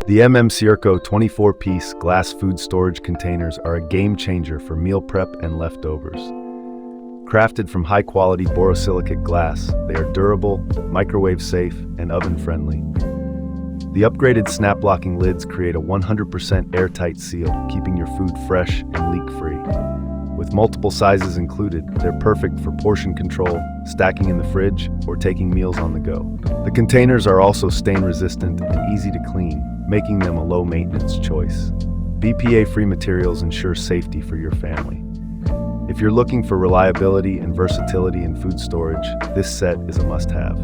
The M MCIRCO 24-piece glass food storage containers are a game changer for meal prep and leftovers. Crafted from high-quality borosilicate glass, they are durable, microwave-safe, and oven-friendly. The upgraded snap-locking lids create a 100% airtight seal, keeping your food fresh and leak-free. With multiple sizes included, they're perfect for portion control, stacking in the fridge, or taking meals on the go. The containers are also stain-resistant and easy to clean, making them a low-maintenance choice. BPA-free materials ensure safety for your family. If you're looking for reliability and versatility in food storage, this set is a must-have.